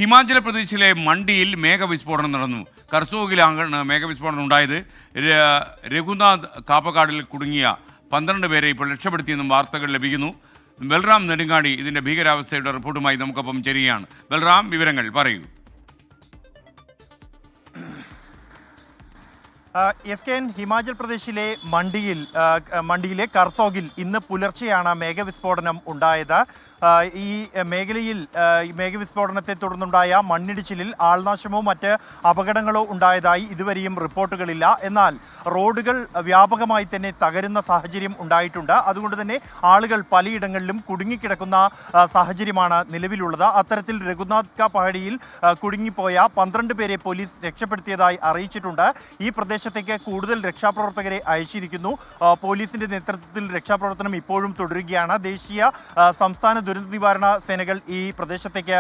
ഹിമാചൽ പ്രദേശിലെ മണ്ടിയിൽ മേഘവിസ്ഫോടനം നടന്നു. കർസോഗിലാണ് മേഘവിസ്ഫോടനം ഉണ്ടായത്. രഘുനാഥ് കാപ്പക്കാടിൽ കുടുങ്ങിയ 12 പേരെ ഇപ്പോൾ രക്ഷപ്പെടുത്തിയെന്നും വാർത്തകൾ ലഭിക്കുന്നു. ബൽറാം നെടുങ്ങാടി ഇതിൻ്റെ ഭീകരാവസ്ഥയുടെ റിപ്പോർട്ടുമായി നമുക്കൊപ്പം ചേരുകയാണ്. ബൽറാം, വിവരങ്ങൾ പറയൂ. ഹിമാചൽ പ്രദേശിലെ മണ്ടിയിലെ കർസോഗിൽ ഇന്ന് പുലർച്ചെയാണ് മേഘവിസ്ഫോടനം ഉണ്ടായത്. ഈ മേഖലയിൽ മേഘവിസ്ഫോടനത്തെ തുടർന്നുണ്ടായ മണ്ണിടിച്ചിലിൽ ആൾനാശമോ മറ്റ് അപകടങ്ങളോ ഉണ്ടായതായി ഇതുവരെയും റിപ്പോർട്ടുകളില്ല. എന്നാൽ റോഡുകൾ വ്യാപകമായി തന്നെ തകരുന്ന സാഹചര്യം ഉണ്ടായിട്ടുണ്ട്. അതുകൊണ്ട് തന്നെ ആളുകൾ പലയിടങ്ങളിലും കുടുങ്ങിക്കിടക്കുന്ന സാഹചര്യമാണ് നിലവിലുള്ളത്. അത്തരത്തിൽ രഘുനാഥ് കാ പഹാഡിയിൽ കുടുങ്ങിപ്പോയ 12 പേരെ പോലീസ് രക്ഷപ്പെടുത്തിയതായി അറിയിച്ചിട്ടുണ്ട്. ഈ പ്രദേശത്തേക്ക് കൂടുതൽ രക്ഷാപ്രവർത്തകരെ അയച്ചിരിക്കുന്നു. പോലീസിന്റെ നേതൃത്വത്തിൽ രക്ഷാപ്രവർത്തനം ഇപ്പോഴും തുടരുകയാണ്. ദേശീയ സംസ്ഥാന ദുരന്ത നിവാരണ സേനകൾ ഈ പ്രദേശത്തേക്ക്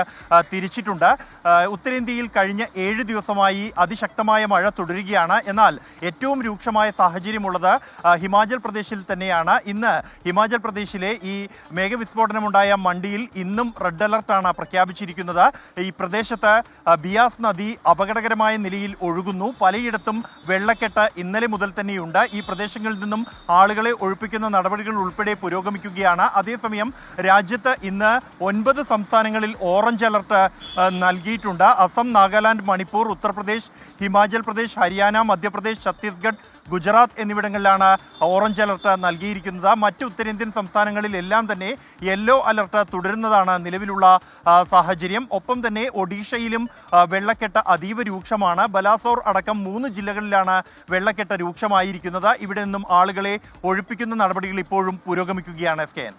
തിരിച്ചിട്ടുണ്ട്. ഉത്തരേന്ത്യയിൽ കഴിഞ്ഞ 7 ദിവസമായി അതിശക്തമായ മഴ തുടരുകയാണ്. എന്നാൽ ഏറ്റവും രൂക്ഷമായ സാഹചര്യമുള്ളത് ഹിമാചൽ പ്രദേശിൽ തന്നെയാണ്. ഇന്ന് ഹിമാചൽ പ്രദേശിലെ ഈ മേഘവിസ്ഫോടനമുണ്ടായ മണ്ടിയിൽ ഇന്നും റെഡ് അലർട്ടാണ് പ്രഖ്യാപിച്ചിരിക്കുന്നത്. ഈ പ്രദേശത്ത് ബിയാസ് നദി അപകടകരമായ നിലയിൽ ഒഴുകുന്നു. പലയിടത്തും വെള്ളക്കെട്ട് ഇന്നലെ മുതൽ തന്നെയുണ്ട്. ഈ പ്രദേശങ്ങളിൽ നിന്നും ആളുകളെ ഒഴിപ്പിക്കുന്ന നടപടികൾ ഉൾപ്പെടെ പുരോഗമിക്കുകയാണ്. അതേസമയം രാജ്യത്ത് ഇന്ന് 9 സംസ്ഥാനങ്ങളിൽ ഓറഞ്ച് അലർട്ട് നൽകിയിട്ടുണ്ട്. അസം, നാഗാലാൻഡ്, മണിപ്പൂർ, ഉത്തർപ്രദേശ്, ഹിമാചൽ പ്രദേശ്, ഹരിയാന, മധ്യപ്രദേശ്, ഛത്തീസ്ഗഡ്, ഗുജറാത്ത് എന്നിവിടങ്ങളിലാണ് ഓറഞ്ച് അലർട്ട് നൽകിയിരിക്കുന്നത്. മറ്റ് ഉത്തരേന്ത്യൻ സംസ്ഥാനങ്ങളിലെല്ലാം തന്നെ യെല്ലോ അലർട്ട് തുടരുന്നതാണ് നിലവിലുള്ള സാഹചര്യം. ഒപ്പം തന്നെ ഒഡീഷയിലും വെള്ളക്കെട്ട് അതീവ രൂക്ഷമാണ്. ബലാസോർ അടക്കം 3 ജില്ലകളിലാണ് വെള്ളക്കെട്ട് രൂക്ഷമായിരിക്കുന്നത്. ഇവിടെ നിന്നും ആളുകളെ ഒഴിപ്പിക്കുന്ന നടപടികൾ ഇപ്പോഴും പുരോഗമിക്കുകയാണ്. SKN.